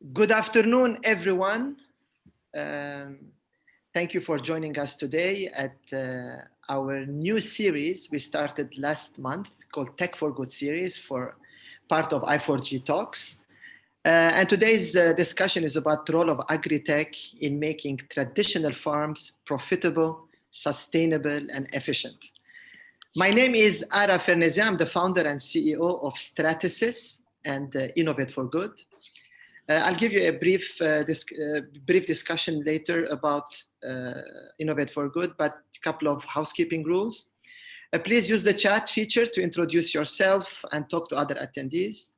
Good afternoon, everyone. Thank you for joining us today at our new series we started last month called Tech for Good series for part of I4G Talks. And today's discussion is about the role of Agri-Tech in making traditional farms profitable, sustainable, and efficient. My name is Ara Fernezi. I'm the founder and CEO of Stratasys and Innovate for Good. I'll give you a brief discussion later about Innovate for Good, but a couple of housekeeping rules. Please use the chat feature to introduce yourself and talk to other attendees.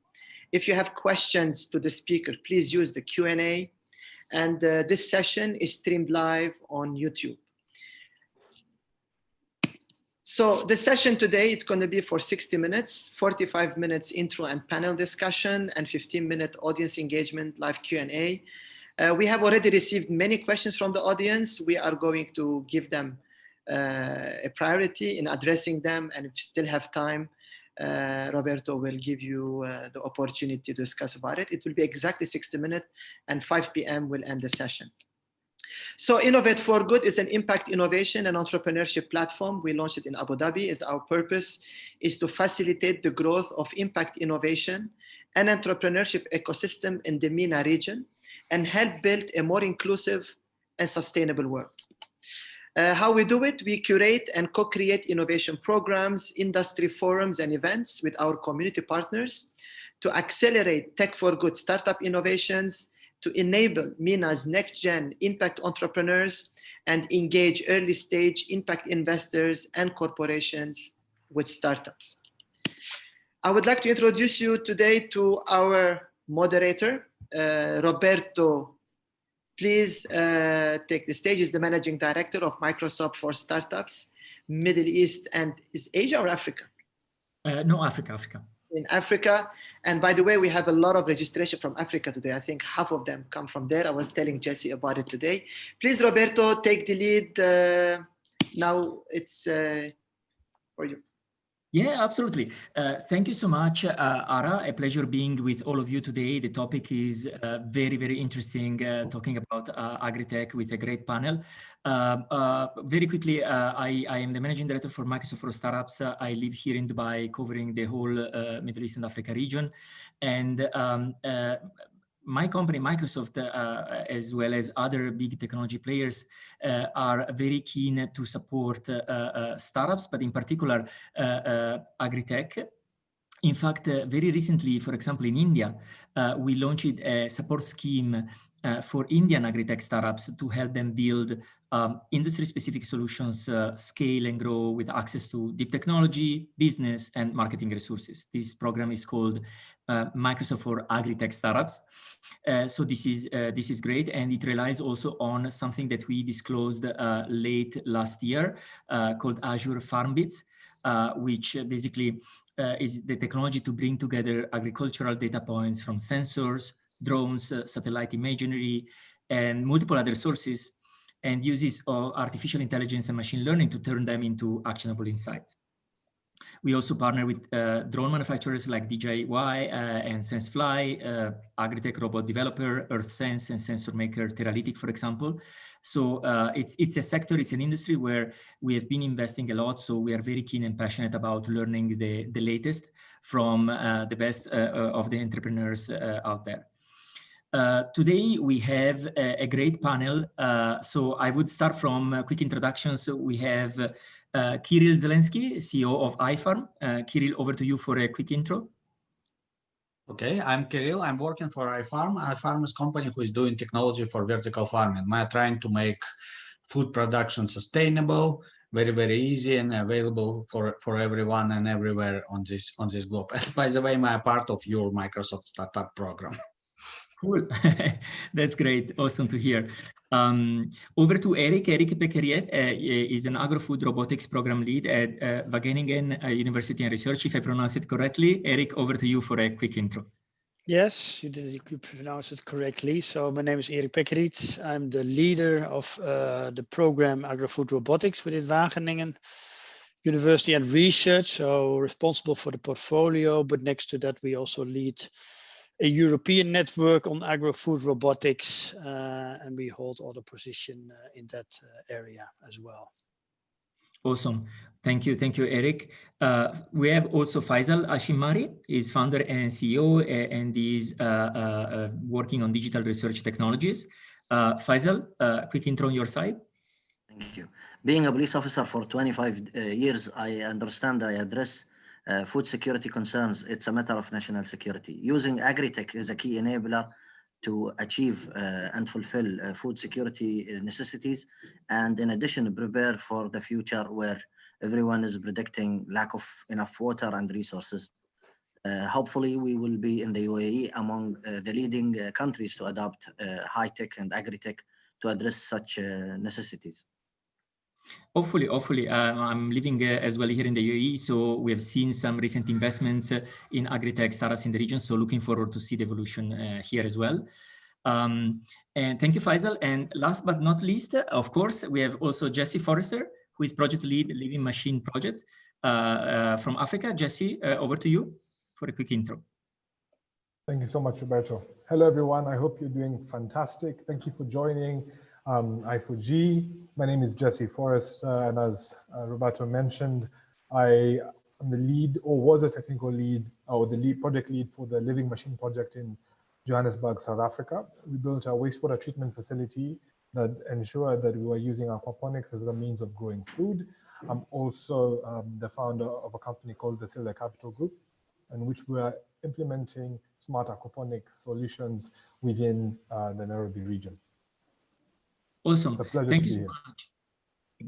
If you have questions to the speaker, please use the Q&A. And this session is streamed live on YouTube. So the session today, it's going to be for 60 minutes, 45 minutes intro and panel discussion, and 15-minute audience engagement, live Q&A. We have already received many questions from the audience. We are going to give them a priority in addressing them, and if you still have time, Roberto will give you the opportunity to discuss about it. It will be exactly 60 minutes, and 5 p.m. will end the session. So Innovate for Good is an impact innovation and entrepreneurship platform. We launched it in Abu Dhabi. Our purpose is to facilitate the growth of impact innovation and entrepreneurship ecosystem in the MENA region and help build a more inclusive and sustainable world. How we do it, we curate and co-create innovation programs, industry forums, and events with our community partners to accelerate tech for good startup innovations, to enable MENA's next-gen impact entrepreneurs and engage early-stage impact investors and corporations with startups. I would like to introduce you today to our moderator, Roberto. Please take the stage. He's the Managing Director of Microsoft for Startups, Middle East, and is Asia or Africa? No, Africa. In Africa. And by the way, we have a lot of registration from Africa today. I think half of them come from there. I was telling Jesse about it today. Please, Roberto, take the lead. Now it's for you. Yeah, absolutely. Thank you so much, Ara. A pleasure being with all of you today. The topic is very, very interesting, talking about Agri-Tech with a great panel. Very quickly, I am the Managing Director for Microsoft for Startups. I live here in Dubai, covering the whole Middle East and Africa region. And my company, Microsoft, as well as other big technology players, are very keen to support startups, but in particular, Agri-Tech. In fact, very recently, for example, in India, we launched a support scheme for Indian Agri-Tech startups to help them build industry-specific solutions, scale and grow with access to deep technology, business, and marketing resources. This program is called Microsoft for Agri-Tech Startups. So this is great, and it relies also on something that we disclosed late last year called Azure FarmBits, which basically is the technology to bring together agricultural data points from sensors, drones, satellite imagery, and multiple other sources, and uses artificial intelligence and machine learning to turn them into actionable insights. We also partner with drone manufacturers like DJI and SenseFly, Agri-Tech robot developer, EarthSense, and sensor maker Teralytic, for example. So it's a sector, it's an industry where we have been investing a lot. So we are very keen and passionate about learning the latest from the best of the entrepreneurs out there. Today we have a great panel. So I would start from quick introductions. We have Kirill Zelensky, CEO of iFarm. Kirill, over to you for a quick intro. Okay, I'm Kirill. I'm working for iFarm. iFarm is a company who is doing technology for vertical farming. We are trying to make food production sustainable, very, very easy and available for everyone and everywhere on this globe. And by the way, I'm a part of your Microsoft Startup program. Cool. That's great. Awesome to hear. Over to Eric. Eric Pekkeriet is an agro-food robotics program lead at Wageningen University and Research, if I pronounce it correctly. Eric, over to you for a quick intro. Yes, you could pronounce it correctly. So my name is Erik Pekkeriet. I'm the leader of the program Agro-Food Robotics within Wageningen University and Research, so responsible for the portfolio. But next to that, we also lead a European network on agro-food robotics, and we hold other position in that area as well. Awesome. Thank you, Eric. We have also Faisal Ashimari, is founder and CEO, and is working on digital research technologies. Faisal, quick intro on your side. Thank you. Being a police officer for 25 years, I understand I address food security concerns. It's a matter of national security. Using AgriTech is a key enabler to achieve and fulfill food security necessities, and in addition, prepare for the future where everyone is predicting lack of enough water and resources. Hopefully, we will be in the UAE among the leading countries to adopt high-tech and agri-tech to address such necessities. Hopefully. I'm living as well here in the UAE, so we have seen some recent investments in agri-tech startups in the region, so looking forward to see the evolution here as well. And thank you, Faisal. And last but not least, of course, we have also Jesse Forrester, who is project lead Living Machine project from Africa. Jesse, over to you for a quick intro. Thank you so much, Roberto. Hello, everyone. I hope you're doing fantastic. Thank you for joining I4G. My name is Jesse Forrester, and as Roberto mentioned, I am the lead, or was a technical lead, or the lead project lead for the Living Machine project in Johannesburg, South Africa. We built a wastewater treatment facility that ensured that we were using aquaponics as a means of growing food. I'm also the founder of a company called the Silver Capital Group, in which we are implementing smart aquaponics solutions within the Nairobi region. Awesome. It's a pleasure Thank to you be so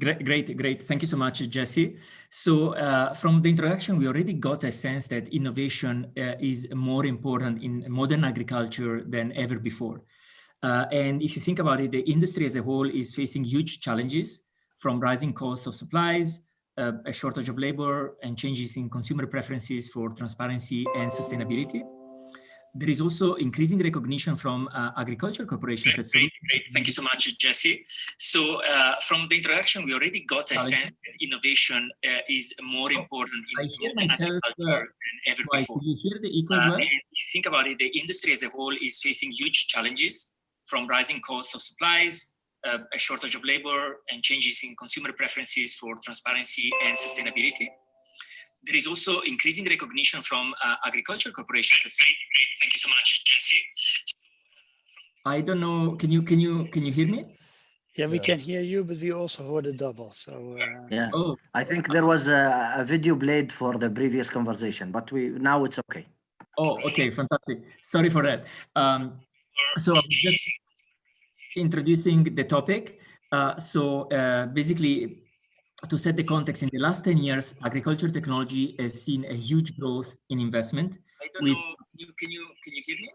here. much. Great. Thank you so much, Jesse. So from the introduction, we already got a sense that innovation is more important in modern agriculture than ever before. And if you think about it, the industry as a whole is facing huge challenges, from rising costs of supplies, a shortage of labor, and changes in consumer preferences for transparency and sustainability. There is also increasing recognition from agriculture corporations. Great. Thank you so much, Jesse. So from the introduction, we already got a sense that innovation is more important in agriculture than ever before. Can you hear the echo as well? And if you think about it, the industry as a whole is facing huge challenges, from rising costs of supplies, a shortage of labor, and changes in consumer preferences for transparency and sustainability. There is also increasing recognition from agriculture corporations. Great. Thank you so much, Jesse. I don't know. Can you hear me? Yeah, we can hear you, but we also heard a double. So yeah. Oh, I think there was a video played for the previous conversation, but now it's okay. Oh, okay, fantastic. Sorry for that. So I'm just introducing the topic. Basically, to set the context, in the last 10 years, agriculture technology has seen a huge growth in investment. I don't know. Can you hear me?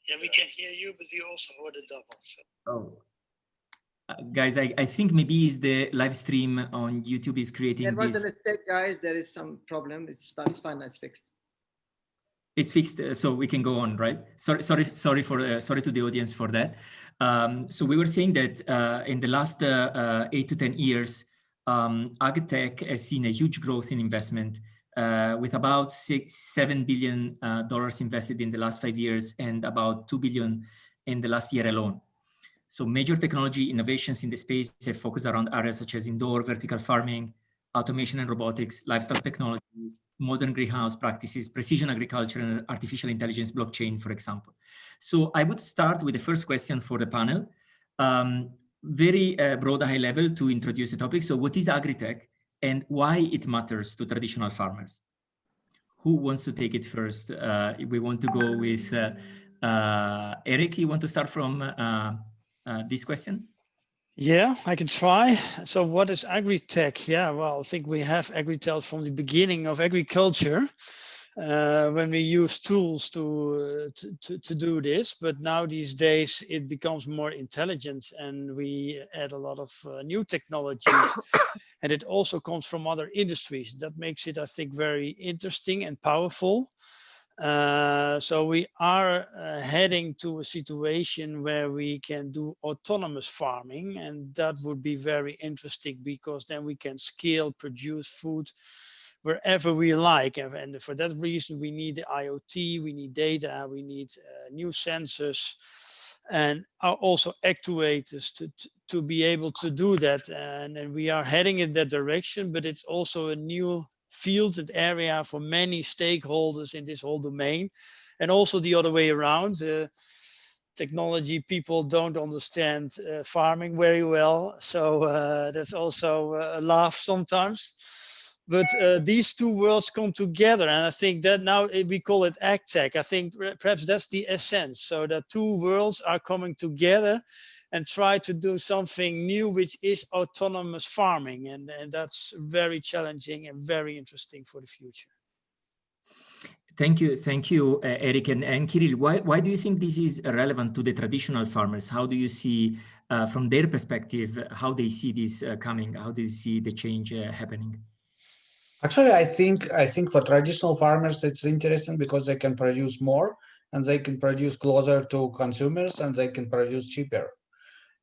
yeah, we can hear you, but we also heard a double. So. Oh. Guys, I think maybe is the live stream on YouTube is creating this. There was a mistake, guys. There is some problem. It's fine. It's fixed. It's fixed, so we can go on, right? Sorry to the audience for that. So we were saying that in the last 8 to 10 years, AgriTech has seen a huge growth in investment with about $7 billion invested in the last 5 years and about $2 billion in the last year alone. So major technology innovations in the space have focused around areas such as indoor vertical farming, automation and robotics, livestock technology, modern greenhouse practices, precision agriculture, and artificial intelligence, blockchain, for example. So I would start with the first question for the panel. Very broad, high level to introduce the topic. So what is AgriTech and why it matters to traditional farmers? Who wants to take it first? We want to go with Eric. You want to start from this question? Yeah, I can try. So what is AgriTech? Yeah, well, I think we have AgriTech from the beginning of agriculture. When we use tools to do this, but now these days it becomes more intelligent and we add a lot of new technologies and it also comes from other industries. That makes it, I think, very interesting and powerful. So we are heading to a situation where we can do autonomous farming, and that would be very interesting because then we can scale, produce food wherever we like. And for that reason, we need the IoT, we need data, we need new sensors, and also actuators to be able to do that. And we are heading in that direction, but it's also a new field and area for many stakeholders in this whole domain. And also the other way around, technology people don't understand farming very well. So that's also a laugh sometimes. But these two worlds come together, and I think that now we call it AgTech. I think perhaps that's the essence. So the two worlds are coming together and try to do something new, which is autonomous farming. And that's very challenging and very interesting for the future. Thank you, Eric and Kirill. Why do you think this is relevant to the traditional farmers? How do you see, from their perspective, how they see this coming? How do you see the change happening? Actually, I think for traditional farmers, it's interesting because they can produce more and they can produce closer to consumers and they can produce cheaper.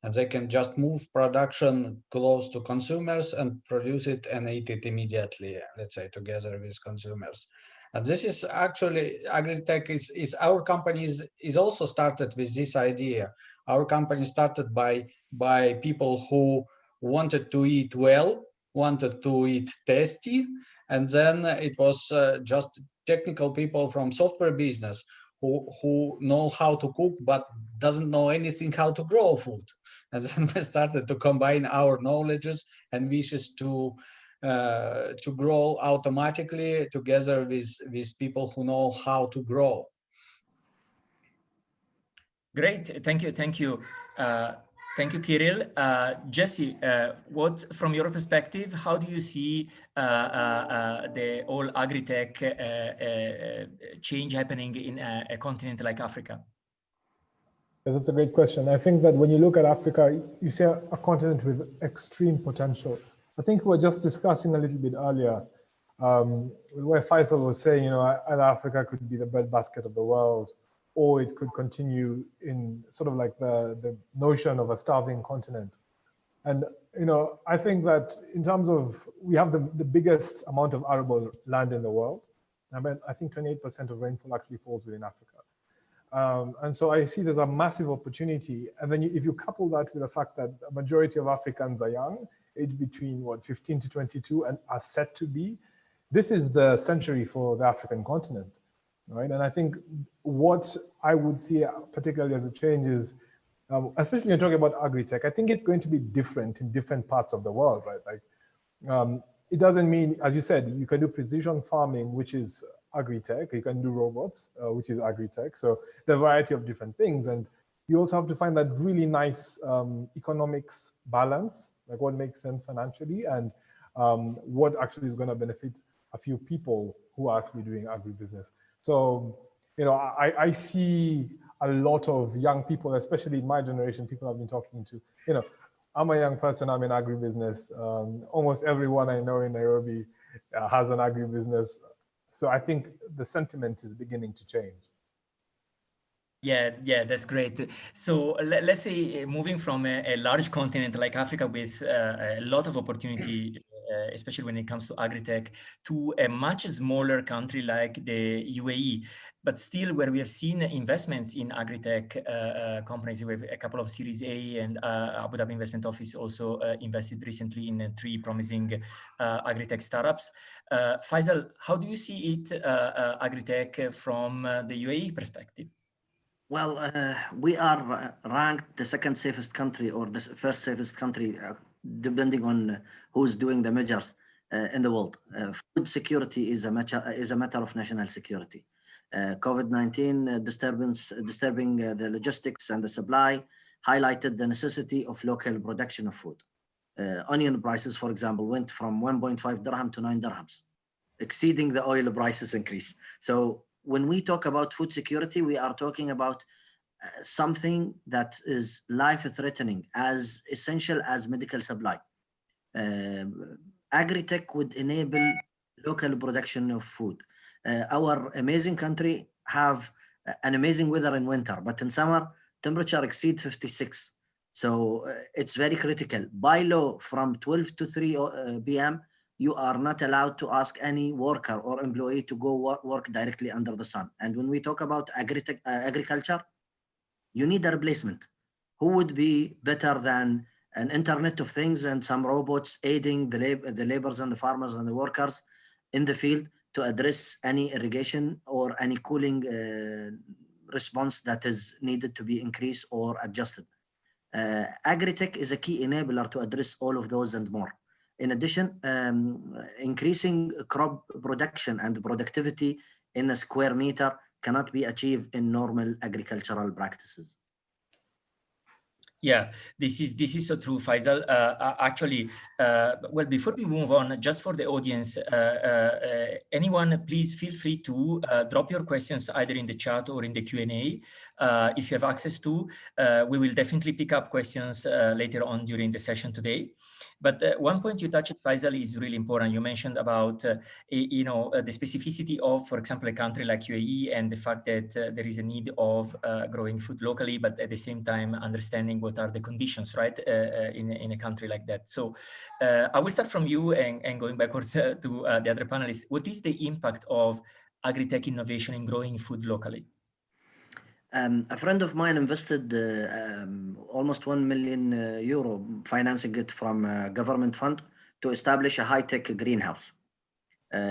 And they can just move production close to consumers and produce it and eat it immediately, let's say, together with consumers. And this is actually, AgriTech is our company is also started with this idea. Our company started by people who wanted to eat well, wanted to eat tasty, and then it was just technical people from software business who know how to cook but doesn't know anything how to grow food. And then we started to combine our knowledges and wishes to grow automatically together with people who know how to grow. Great, thank you. Thank you, Kirill. Jesse, what, from your perspective, how do you see the whole AgriTech change happening in a continent like Africa? Yeah, that's a great question. I think that when you look at Africa, you see a continent with extreme potential. I think we were just discussing a little bit earlier where Faisal was saying, you know, either Africa could be the breadbasket of the world, or it could continue in sort of like the notion of a starving continent. And, you know, I think that in terms of, we have the biggest amount of arable land in the world. I mean, I think 28% of rainfall actually falls within Africa. And so I see there's a massive opportunity. And then if you couple that with the fact that a majority of Africans are young, aged between 15 to 22 and are set to be, this is the century for the African continent, right? And I think what I would see particularly as a change is, especially when you're talking about AgriTech, I think it's going to be different in different parts of the world, right? Like, it doesn't mean, as you said, you can do precision farming, which is AgriTech. You can do robots, which is AgriTech. So the variety of different things. And you also have to find that really nice economics balance, like what makes sense financially and what actually is going to benefit a few people who are actually doing agribusiness. So, you know, I see a lot of young people, especially in my generation, people I've been talking to, you know, I'm a young person, I'm in agribusiness. Almost everyone I know in Nairobi has an agribusiness. So I think the sentiment is beginning to change. Yeah, that's great. So let's say moving from a large continent like Africa with a lot of opportunity, especially when it comes to AgriTech, to a much smaller country like the UAE, but still where we have seen investments in AgriTech companies. We have a couple of Series A, and Abu Dhabi Investment Office also invested recently in 3 promising AgriTech startups. Faisal, how do you see it, AgriTech, from the UAE perspective? Well, we are ranked the second safest country or the first safest country, depending on who's doing the measures in the world. Food security is a matter of national security. COVID-19 disturbing the logistics and the supply highlighted the necessity of local production of food. Onion prices, for example, went from 1.5 dirham to 9 dirhams, exceeding the oil prices increase. So when we talk about food security, we are talking about something that is life-threatening, as essential as medical supply. AgriTech would enable local production of food. Our amazing country have an amazing weather in winter, but in summer, temperature exceeds 56. So it's very critical. By law, from 12 to 3 p.m., you are not allowed to ask any worker or employee to go work directly under the sun. And when we talk about agriculture, you need a replacement. Who would be better than an Internet of Things and some robots aiding the laborers and the farmers and the workers in the field to address any irrigation or any cooling response that is needed to be increased or adjusted. AgriTech is a key enabler to address all of those and more. In addition, increasing crop production and productivity in a square meter cannot be achieved in normal agricultural practices. Yeah, this is so true, Faisal. Actually, well, before we move on, just for the audience, anyone, please feel free to drop your questions either in the chat or in the Q&A. If you have access to, we will definitely pick up questions later on during the session today. But one point you touched, Faisal, is really important. You mentioned about, the specificity of, for example, a country like UAE and the fact that there is a need of growing food locally, but at the same time, understanding what are the conditions, right, in a country like that. So I will start from you and going backwards to the other panelists. What is the impact of agri-tech innovation in growing food locally? A friend of mine invested almost 1 million euro financing it from a government fund to establish a high-tech greenhouse.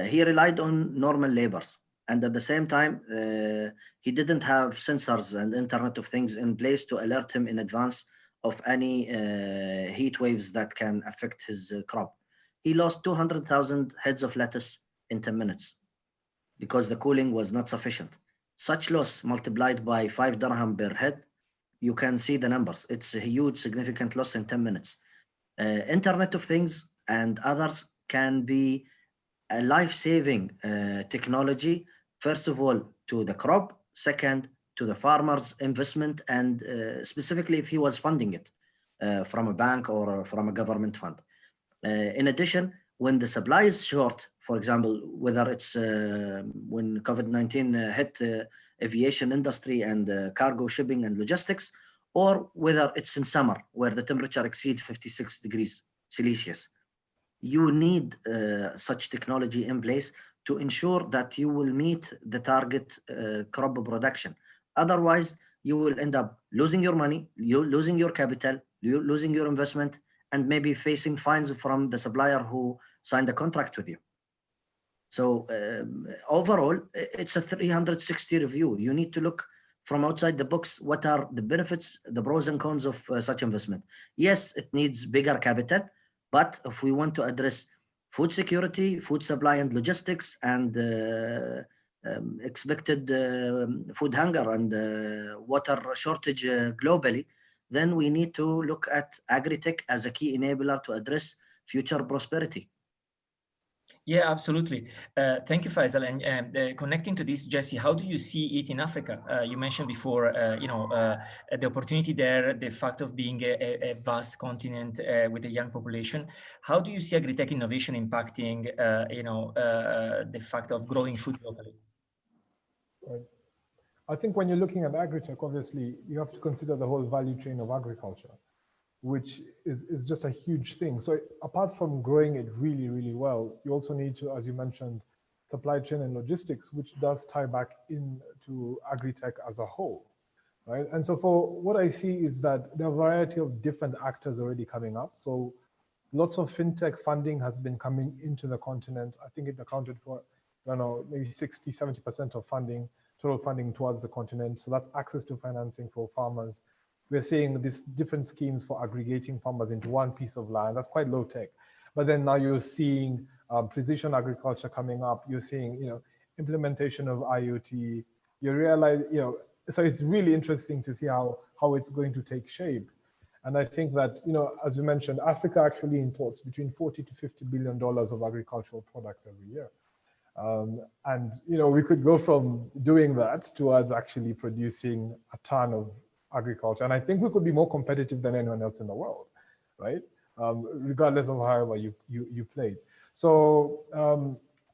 He relied on normal labors, and at the same time, he didn't have sensors and Internet of Things in place to alert him in advance of any heat waves that can affect his crop. He lost 200,000 heads of lettuce in 10 minutes because the cooling was not sufficient. Such loss multiplied by 5 dirham per head, you can see the numbers. It's a huge, significant loss in 10 minutes. Internet of Things and others can be a life-saving technology, first of all, to the crop, second, to the farmer's investment, and specifically if he was funding it from a bank or from a government fund. In addition, when the supply is short, for example, whether it's when COVID-19 hit aviation industry and cargo shipping and logistics, or whether it's in summer where the temperature exceeds 56 degrees Celsius, you need such technology in place to ensure that you will meet the target crop production. Otherwise, you will end up losing your money, losing your capital, losing your investment, and maybe facing fines from the supplier who signed a contract with you. So overall, it's a 360 review. You need to look from outside the box. What are the benefits, the pros and cons of such investment? Yes, it needs bigger capital, but if we want to address food security, food supply and logistics, and expected food hunger and water shortage globally, then we need to look at agri-tech as a key enabler to address future prosperity. Yeah, absolutely. Thank you, Faisal. And connecting to this, Jesse, how do you see it in Africa? You mentioned before, the opportunity there, the fact of being a vast continent with a young population. How do you see agri-tech innovation impacting, the fact of growing food locally? Right. I think when you're looking at agri-tech, obviously, you have to consider the whole value chain of agriculture, which is just a huge thing. So apart from growing it really, really well, you also need to, as you mentioned, supply chain and logistics, which does tie back into agri-tech as a whole, right? And so for what I see is that there are a variety of different actors already coming up. So lots of fintech funding has been coming into the continent. I think it accounted for, maybe 60, 70% of funding, total funding towards the continent. So that's access to financing for farmers. We're seeing these different schemes for aggregating farmers into one piece of land. That's quite low tech. But then now you're seeing precision agriculture coming up. You're seeing, implementation of IoT. You realize, so it's really interesting to see how it's going to take shape. And I think that, as you mentioned, Africa actually imports between $40 to $50 billion of agricultural products every year. And, we could go from doing that towards actually producing a ton of agriculture. And I think we could be more competitive than anyone else in the world, right? Regardless of however you played. So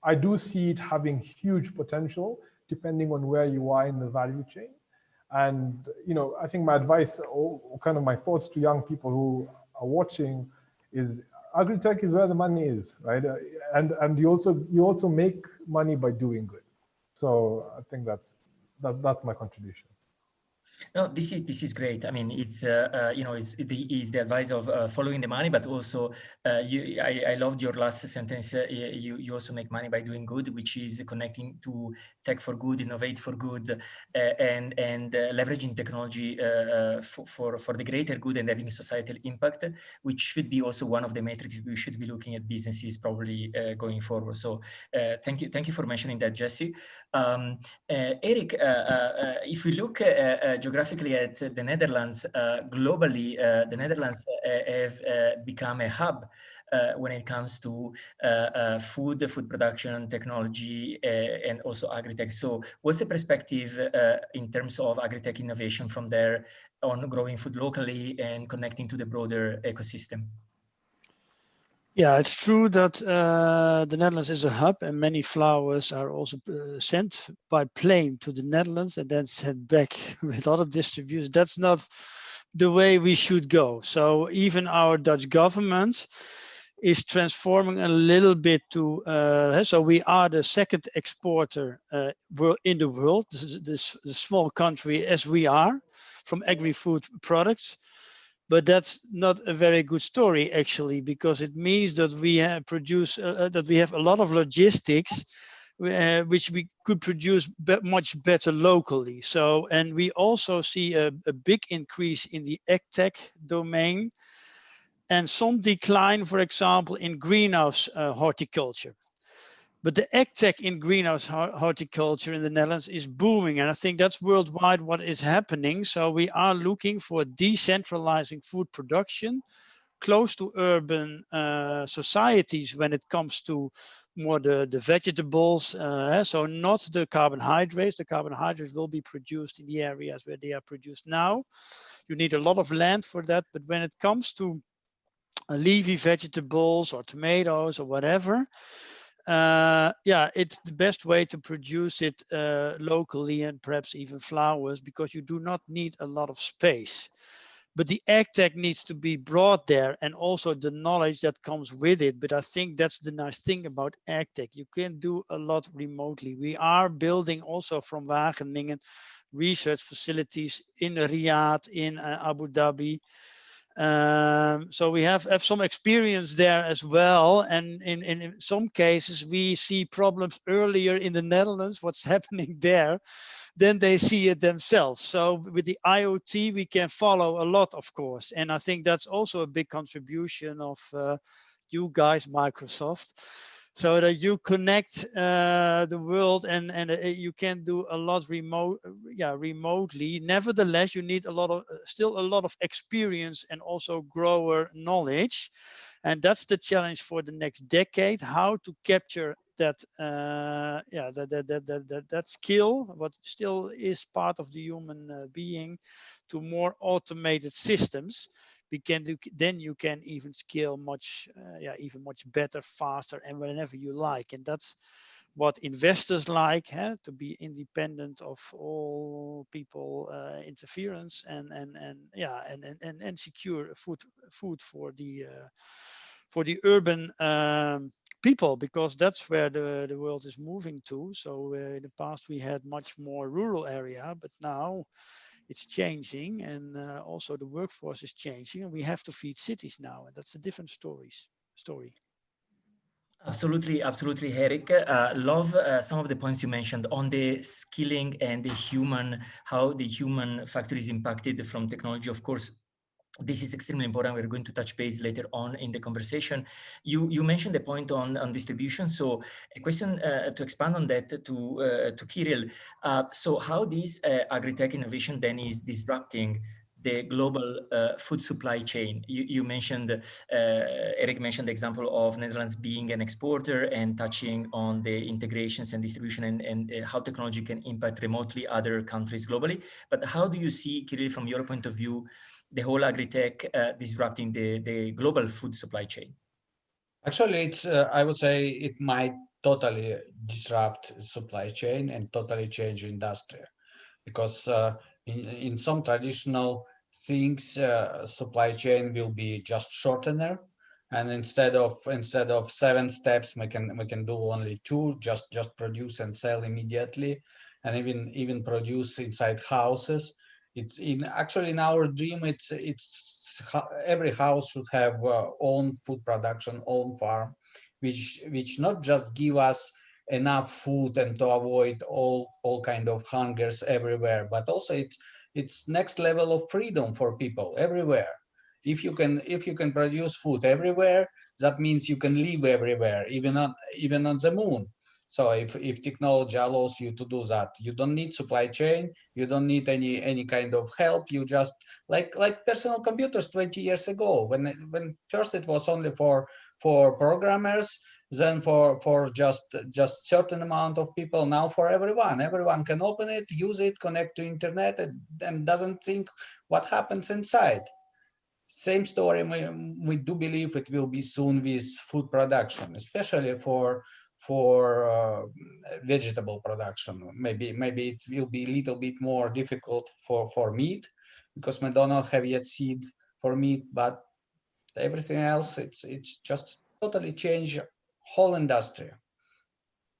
I do see it having huge potential depending on where you are in the value chain. And, I think my advice or kind of my thoughts to young people who are watching is Agri-Tech is where the money is, right? And you also make money by doing good. So I think that's my contribution. No, this is great. I mean, it's it's the advice of following the money, but also I loved your last sentence. You also make money by doing good, which is connecting to tech for good, innovate for good, and leveraging technology for the greater good and having societal impact, which should be also one of the metrics we should be looking at businesses probably going forward. So thank you for mentioning that, Jesse. Eric, if we look geographically at the Netherlands, globally, the Netherlands have become a hub when it comes to food production, technology, and also agri-tech. So what's the perspective in terms of agri-tech innovation from there on growing food locally and connecting to the broader ecosystem? Yeah, it's true that the Netherlands is a hub, and many flowers are also sent by plane to the Netherlands and then sent back with other distributors. That's not the way we should go. So even our Dutch government is transforming a little bit to, so we are the second exporter in the world, this small country as we are, from agri-food products. But that's not a very good story, actually, because it means that we have that we have a lot of logistics, which we could produce much better locally. So, and we also see a big increase in the AgTech domain and some decline, for example, in greenhouse horticulture. But the AgTech in greenhouse horticulture in the Netherlands is booming. And I think that's worldwide what is happening. So we are looking for decentralizing food production close to urban societies when it comes to more the vegetables. So not the carbohydrates. The carbohydrates will be produced in the areas where they are produced now. You need a lot of land for that. But when it comes to leafy vegetables or tomatoes or whatever, it's the best way to produce it locally, and perhaps even flowers, because you do not need a lot of space. But the AgTech needs to be brought there, and also the knowledge that comes with it. But I think that's the nice thing about AgTech. You can do a lot remotely. We are building also from Wageningen research facilities in Riyadh, in Abu Dhabi. So we have some experience there as well, and in some cases we see problems earlier in the Netherlands, what's happening there, then they see it themselves. So with the IoT we can follow a lot, of course, and I think that's also a big contribution of you guys, Microsoft, so that you connect the world and you can do a lot remotely. Nevertheless, you need still a lot of experience and also grower knowledge, and that's the challenge for the next decade: how to capture that that skill, what still is part of the human being, to more automated systems. Then you can even scale even much better, faster, and whenever you like. And that's what investors like, to be independent of all people interference, and secure food for the urban people, because that's where the world is moving to. So in the past we had much more rural area, but now it's changing, and also the workforce is changing, and we have to feed cities now, and that's a different story. Absolutely, Eric. Love some of the points you mentioned on the skilling and how the human factor is impacted from technology. Of course, this is extremely important. We're going to touch base later on in the conversation. You mentioned the point on distribution. So a question to expand on that to Kirill. So how this agri-tech innovation then is disrupting the global food supply chain? You mentioned, Eric mentioned the example of Netherlands being an exporter and touching on the integrations and distribution and how technology can impact remotely other countries globally. But how do you see, Kirill, from your point of view, the whole agri-tech disrupting the global food supply chain? Actually, it's I would say it might totally disrupt supply chain and totally change industry, because in some traditional things, supply chain will be just shortener, and instead of 7 steps, we can do only 2, just produce and sell immediately, and even produce inside houses. It's actually in our dream, every house should have own food production, own farm, which not just give us enough food and to avoid all kind of hungers everywhere, but also it's next level of freedom for people everywhere. If you can produce food everywhere, that means you can live everywhere, even on the moon. So if technology allows you to do that, you don't need supply chain, you don't need any kind of help. You just like personal computers 20 years ago, when first it was only for programmers, then for just certain amount of people, now for everyone. Everyone can open it, use it, connect to internet, and doesn't think what happens inside. Same story, we do believe it will be soon with food production, especially for vegetable production. Maybe it will be a little bit more difficult for meat, because we do not have yet seed for meat, but everything else, it's just totally change whole industry.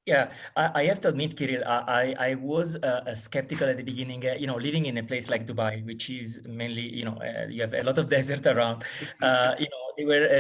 Yeah, I have to admit, Kirill, I was skeptical at the beginning. Living in a place like Dubai, which is mainly, you have a lot of desert around.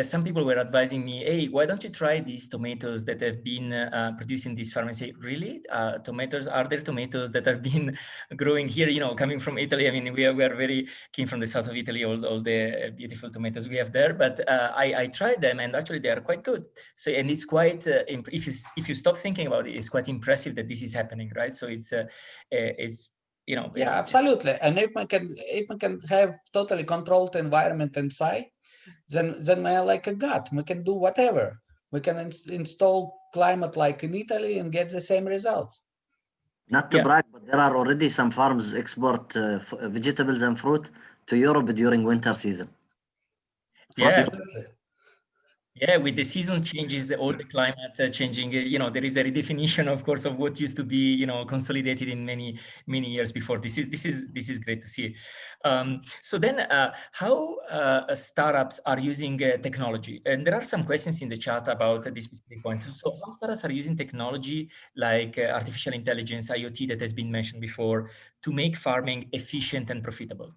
Some people were advising me, hey, why don't you try these tomatoes that have been produced in this farm? And say, really? Tomatoes? Are there tomatoes that have been growing here? Coming from Italy. I mean, we are very keen from the south of Italy, all the beautiful tomatoes we have there. But I tried them, and actually they are quite good. So, and it's quite if you stop thinking about it, it's quite impressive that this is happening, right? So it's yeah, absolutely. And if we can have totally controlled environment inside, then we are like a god. We can do whatever. We can install climate like in Italy and get the same results. Not to brag, but there are already some farms export vegetables and fruit to Europe during winter season. Yeah. Yeah, with the season changes, all the climate changing, there is a redefinition, of course, of what used to be, consolidated in many years before. This is great to see. So then, how startups are using technology? And there are some questions in the chat about this specific point. So how startups are using technology like artificial intelligence, IoT, that has been mentioned before, to make farming efficient and profitable?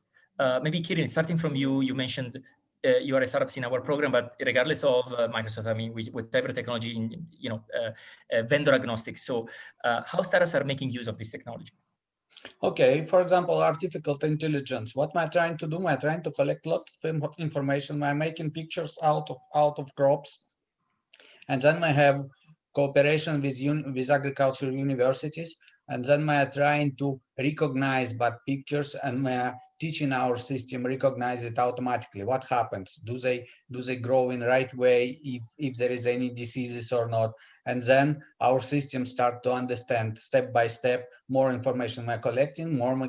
Maybe Kirin, starting from you, you mentioned you are a startup in our program, but regardless of Microsoft, I mean, whatever technology, vendor agnostic. So how startups are making use of this technology? Okay, for example, artificial intelligence. What am I trying to do? I'm trying to collect lots of information. I'm making pictures out of crops, and then I have cooperation with agricultural universities, and then we are trying to recognize bad pictures, and we are teaching our system recognize it automatically. What happens? Do they grow in the right way, if there is any diseases or not? And then our system start to understand step by step more information we're collecting, more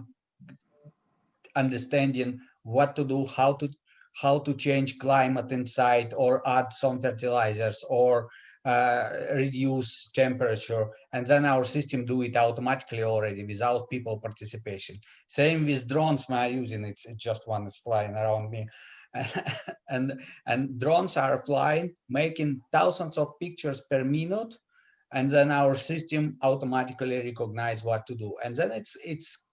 understanding what to do, how to change climate inside, or add some fertilizers, or reduce temperature, and then our system do it automatically already without people participation. Same with drones we are using. It's just one is flying around me. and drones are flying, making thousands of pictures per minute, and then our system automatically recognize what to do. And then it's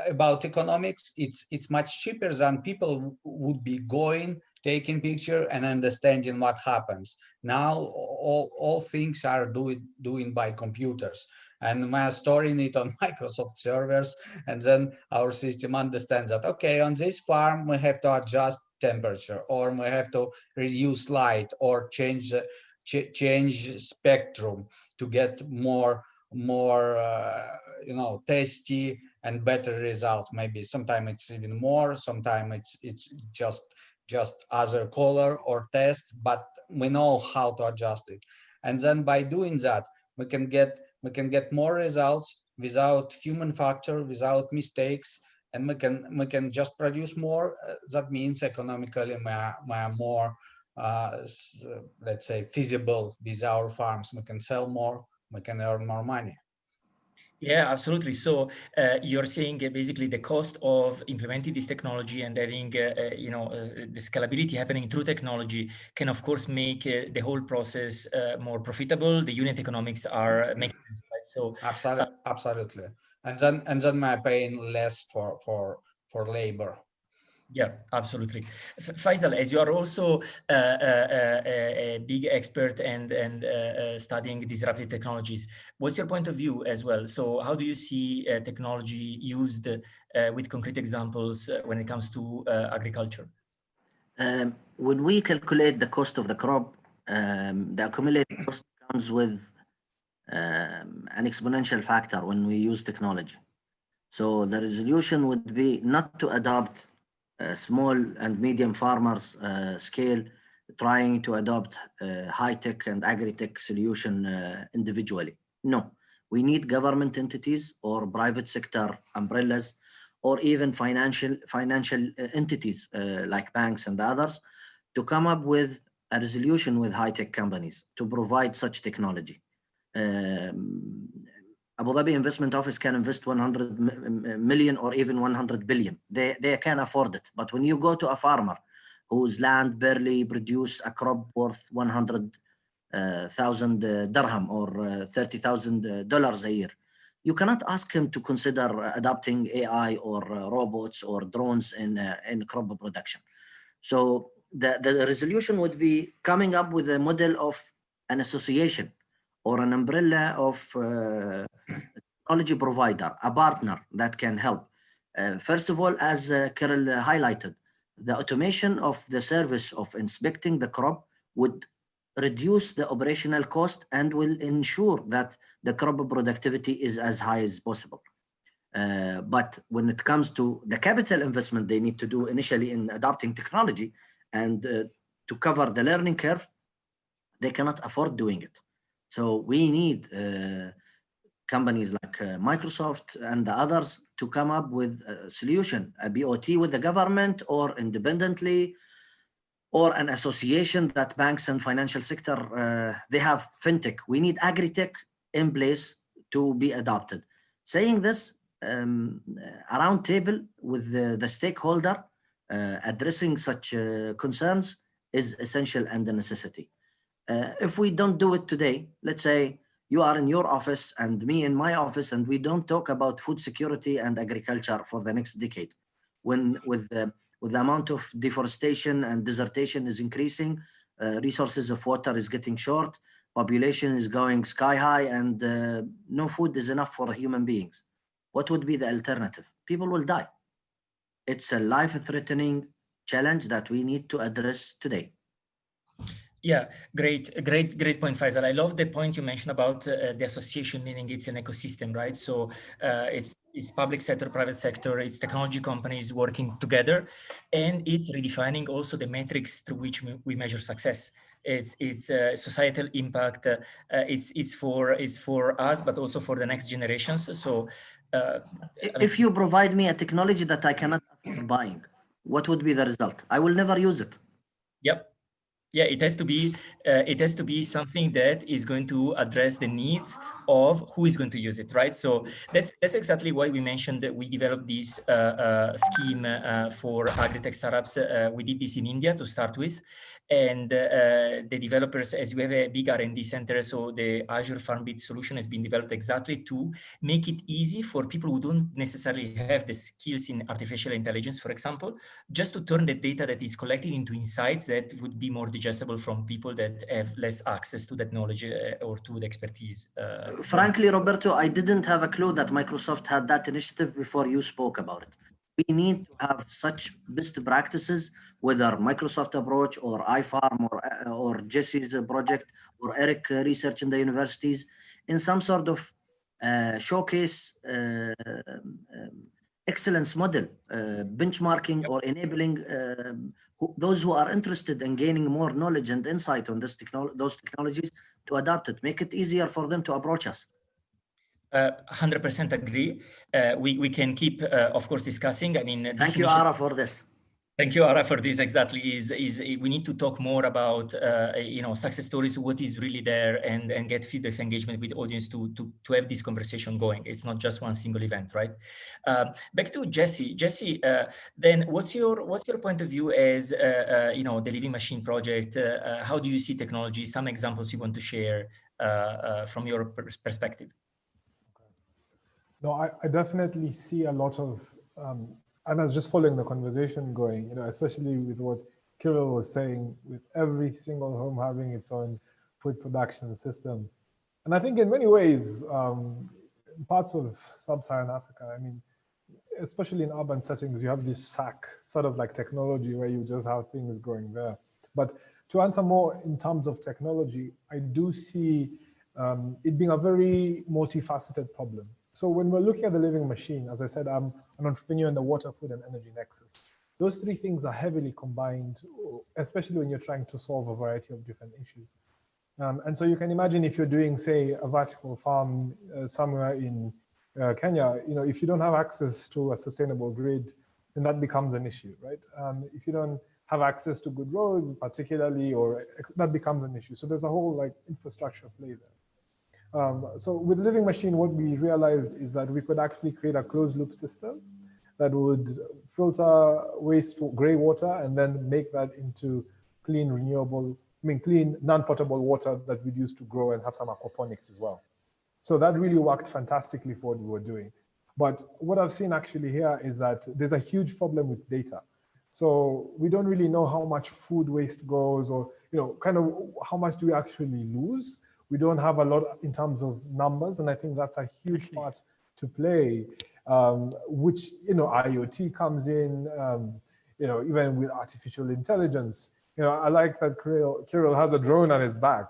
about economics, it's much cheaper than people would be going, taking picture and understanding what happens. Now all things are doing by computers, and we are storing it on Microsoft servers, and then our system understands that, okay, on this farm we have to adjust temperature, or we have to reduce light, or change spectrum to get more tasty and better results. Maybe sometimes it's even more, sometimes it's just other color or test, but we know how to adjust it. And then by doing that, we can get more results without human factor, without mistakes, and we can just produce more. That means economically we are more let's say feasible with our farms. We can sell more, we can earn more money. Yeah, absolutely. So you're saying basically the cost of implementing this technology and having, the scalability happening through technology can, of course, make the whole process more profitable. The unit economics are making sense, right? So Absolutely. And then my paying less for labor. yeah, absolutely. Faisal, as you are also a big expert and studying disruptive technologies, what's your point of view as well? So how do you see technology used with concrete examples when it comes to agriculture? When we calculate the cost of the crop, the accumulated cost comes with an exponential factor when we use technology. So the resolution would be not to adopt small and medium farmers scale, trying to adopt high-tech and agri-tech solution individually. No, we need government entities or private sector umbrellas, or even financial entities like banks and others to come up with a resolution with high-tech companies to provide such technology. Abu Dhabi Investment Office can invest 100 million or even 100 billion. They can afford it. But when you go to a farmer whose land barely produce a crop worth 100,000 dirham or $30,000 a year, you cannot ask him to consider adopting AI or robots or drones in crop production. So the resolution would be coming up with a model of an association or an umbrella of technology provider, a partner that can help. First of all, as Kirill highlighted, the automation of the service of inspecting the crop would reduce the operational cost and will ensure that the crop productivity is as high as possible. But when it comes to the capital investment they need to do initially in adopting technology and to cover the learning curve, they cannot afford doing it. So we need companies like Microsoft and the others to come up with a solution, a BOT with the government or independently, or an association that banks and financial sector, they have fintech. We need AgriTech in place to be adopted. Saying this, a round table with the stakeholder addressing such concerns is essential and a necessity. If we don't do it today, let's say you are in your office and me in my office, and we don't talk about food security and agriculture for the next decade, when with the amount of deforestation and desertation is increasing, resources of water is getting short, population is going sky high, and no food is enough for human beings. What would be the alternative? People will die. It's a life-threatening challenge that we need to address today. Yeah, great point, Faisal. I love the point you mentioned about the association, meaning it's an ecosystem, right? So it's public sector, private sector, it's technology companies working together, and it's redefining also the metrics through which we measure success. It's societal impact. It's for us, but also for the next generations. So if you provide me a technology that I cannot afford buying, what would be the result? I will never use it. Yep. Yeah, it has to be something that is going to address the needs of who is going to use it, right? So that's exactly why we mentioned that we developed this scheme for agri-tech startups. We did this in India to start with, and the developers, as we have a big R&D center, so the Azure FarmBeat solution has been developed exactly to make it easy for people who don't necessarily have the skills in artificial intelligence, for example, just to turn the data that is collected into insights that would be more digestible from people that have less access to that knowledge or to the expertise. Frankly, Roberto, I didn't have a clue that Microsoft had that initiative before you spoke about it. We need to have such best practices, whether Microsoft approach or iFarm or Jesse's project or Eric research in the universities, in some sort of showcase excellence model, benchmarking or enabling those who are interested in gaining more knowledge and insight on this those technologies to adopt it, make it easier for them to approach us. 100% agree. We can keep, of course, discussing. I mean, thank you, Ara, for this. Thank you, Ara, for this. Exactly, we need to talk more about success stories, what is really there, and get feedback engagement with the audience to have this conversation going. It's not just one single event, right? Back to Jesse. Jesse, then what's your point of view as the Living Machine project? How do you see technology? Some examples you want to share from your perspective? No, I definitely see a lot of, and I was just following the conversation going, especially with what Kirill was saying, with every single home having its own food production system. And I think in many ways, in parts of sub-Saharan Africa, I mean, especially in urban settings, you have this SAC sort of like technology where you just have things growing there. But to answer more in terms of technology, I do see it being a very multifaceted problem. So when we're looking at the Living Machine, as I said, I'm an entrepreneur in the water, food, and energy nexus. Those three things are heavily combined, especially when you're trying to solve a variety of different issues. And so you can imagine if you're doing, say, a vertical farm somewhere in Kenya, if you don't have access to a sustainable grid, then that becomes an issue, right? If you don't have access to good roads, particularly, or that becomes an issue. So there's a whole like infrastructure play there. So with Living Machine, what we realized is that we could actually create a closed loop system that would filter waste gray water and then make that into clean, clean, non-potable water that we'd use to grow and have some aquaponics as well. So that really worked fantastically for what we were doing. But what I've seen actually here is that there's a huge problem with data. So we don't really know how much food waste goes, or kind of how much do we actually lose. We don't have a lot in terms of numbers, and I think that's a huge part to play, which IoT comes in, even with artificial intelligence. I like that Kirill has a drone on his back.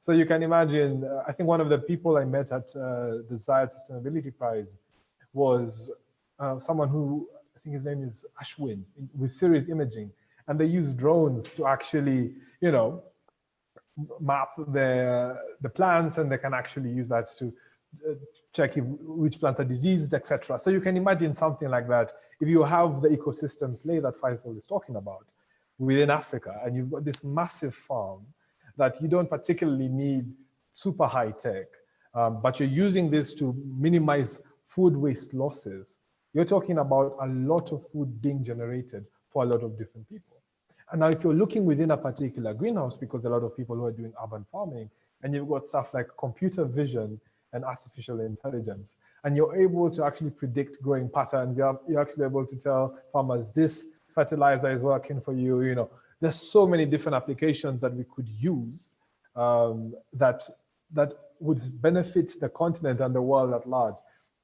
So you can imagine, I think one of the people I met at the Zayed Sustainability Prize was someone who, I think his name is Ashwin, with Sirius Imaging. And they use drones to actually, map the plants, and they can actually use that to check which plants are diseased, etc. So you can imagine something like that. If you have the ecosystem play that Faisal is talking about within Africa, and you've got this massive farm that you don't particularly need super high tech, but you're using this to minimize food waste losses, you're talking about a lot of food being generated for a lot of different people. And now if you're looking within a particular greenhouse, because a lot of people who are doing urban farming, and you've got stuff like computer vision and artificial intelligence, and you're able to actually predict growing patterns, you're actually able to tell farmers this fertilizer is working for you. There's so many different applications that we could use that would benefit the continent and the world at large.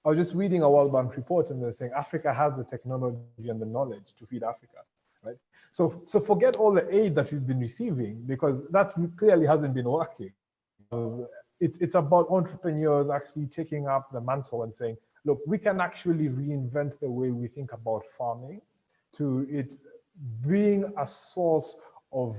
I was just reading a World Bank report, and they're saying Africa has the technology and the knowledge to feed Africa. Right? So forget all the aid that we've been receiving, because that clearly hasn't been working. It's about entrepreneurs actually taking up the mantle and saying, look, we can actually reinvent the way we think about farming to it being a source of,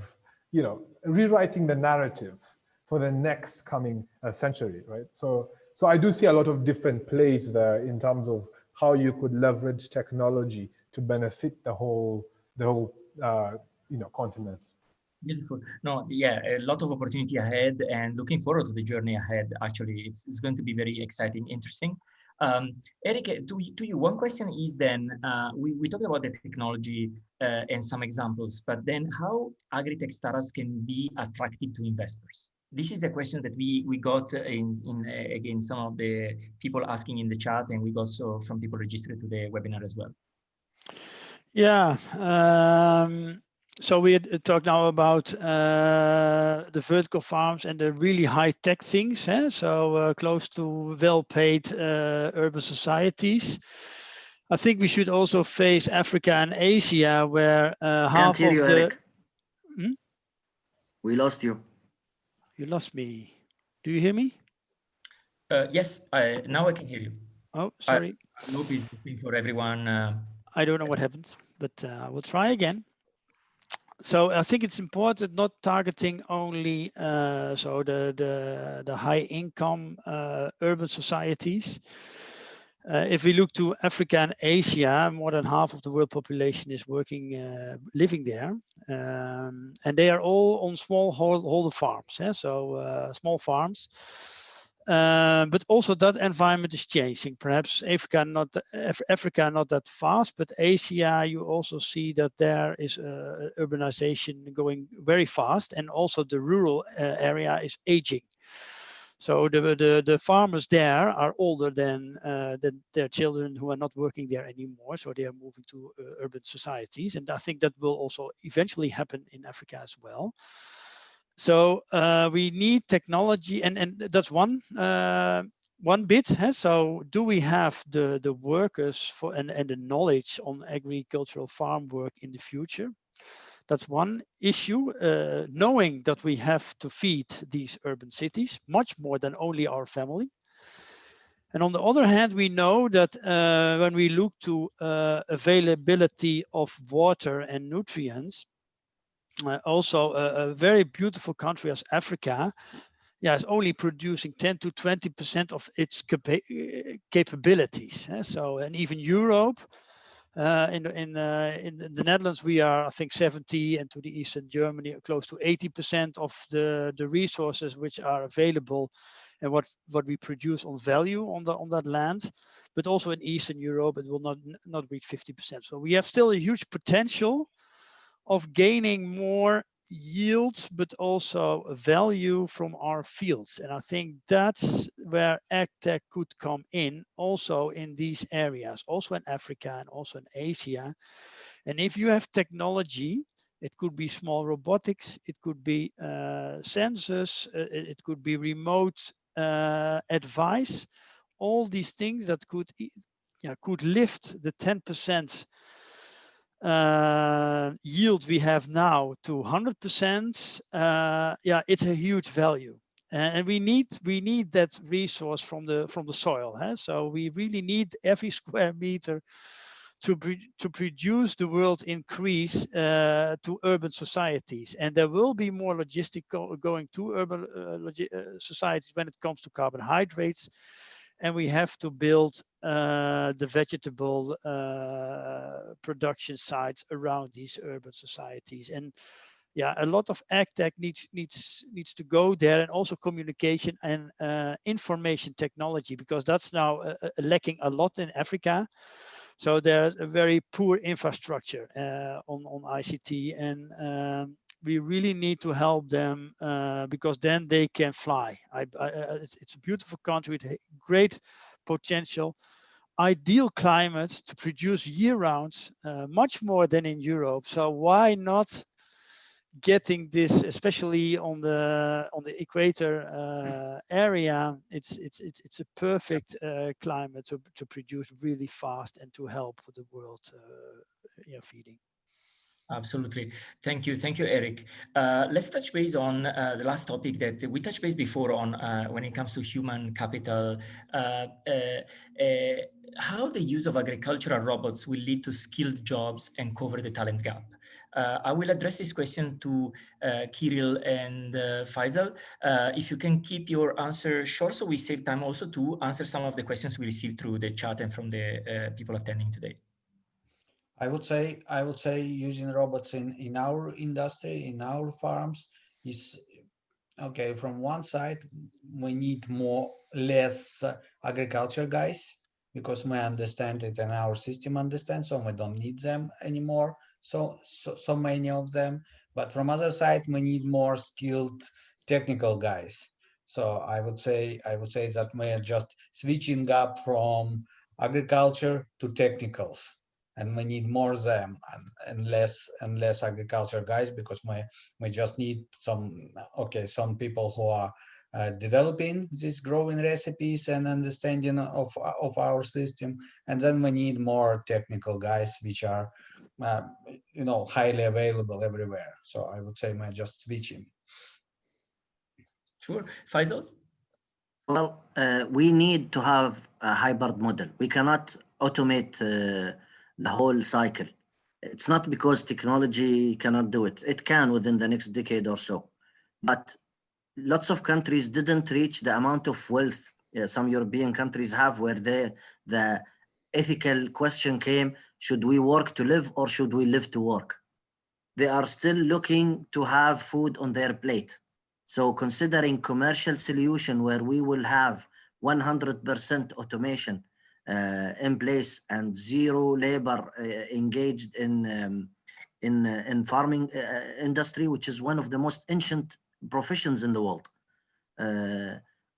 rewriting the narrative for the next coming century, right? So I do see a lot of different plays there in terms of how you could leverage technology to benefit the whole continent. Beautiful. No, yeah, a lot of opportunity ahead, and looking forward to the journey ahead. Actually, it's going to be very exciting, interesting. Eric, to you, one question is then, we talked about the technology and some examples, but then how agri-tech startups can be attractive to investors? This is a question that we got in again, some of the people asking in the chat, and we got so from people registered to the webinar as well. Yeah, so we talked now about the vertical farms and the really high-tech things, so close to well-paid urban societies. I think we should also face Africa and Asia, where half of the... Eric. We lost you. You lost me. Do you hear me? Yes, now I can hear you. Oh, sorry. I hope it's good for everyone. I don't know what happened, but I will try again. So I think it's important not targeting only so the high income urban societies. If we look to Africa and Asia, more than half of the world population is living there, and they are all on smallholder farms. So small farms. But also that environment is changing. Perhaps Africa not that fast, but Asia, you also see that there is urbanization going very fast, and also the rural area is aging. So the farmers there are older than their children who are not working there anymore. So they are moving to urban societies, and I think that will also eventually happen in Africa as well. So we need technology, and that's one bit. So do we have the workers for and the knowledge on agricultural farm work in the future? That's one issue, knowing that we have to feed these urban cities much more than only our family. And on the other hand, we know that when we look to availability of water and nutrients, also a very beautiful country as Africa, is only producing 10 to 20% of its capabilities. So, and even Europe, in the Netherlands, we are, I think, 70, and to the eastern Germany, close to 80% of the resources which are available, and what we produce on value on that land. But also in Eastern Europe, it will not reach 50%. So we have still a huge potential of gaining more yields, but also value from our fields. And I think that's where AgTech could come in, also in these areas, also in Africa and also in Asia. And if you have technology, it could be small robotics, it could be sensors, it could be remote advice, all these things that could lift the 10% yield we have now to 100%. It's a huge value, and we need that resource from the soil. So we really need every square meter to produce the world increase to urban societies, and there will be more logistics going to urban societies when it comes to carbohydrates. And we have to build the vegetable production sites around these urban societies. And a lot of AgTech needs to go there, and also communication and information technology, because that's now lacking a lot in Africa. So there's a very poor infrastructure on ICT, and we really need to help them because then they can fly. It's a beautiful country with great potential, ideal climate to produce year-round, much more than in Europe. So why not getting this, especially on the equator area? It's a perfect climate to produce really fast and to help the world feeding. Absolutely. Thank you, Eric. Let's touch base on the last topic that we touched base before on when it comes to human capital. How the use of agricultural robots will lead to skilled jobs and cover the talent gap. I will address this question to Kirill and Faisal. If you can keep your answer short, so we save time also to answer some of the questions we received through the chat and from the people attending today. I would say using robots in our industry, in our farms, is okay. From one side, we need less agriculture guys, because we understand it and our system understands, so we don't need them anymore. So many of them. But from other side, we need more skilled technical guys. So I would say that we are just switching up from agriculture to technicals. And we need more of them and less agriculture guys, because we just need some people who are developing these growing recipes and understanding of our system, and then we need more technical guys, which are highly available everywhere. So I would say we're just switching. Sure, Faisal. Well, we need to have a hybrid model. We cannot automate the whole cycle. It's not because technology cannot do it. It can within the next decade or so. But lots of countries didn't reach the amount of wealth some European countries have, where the ethical question came, should we work to live or should we live to work? They are still looking to have food on their plate. So considering commercial solution where we will have 100% automation in place and zero labor engaged in farming industry, which is one of the most ancient professions in the world.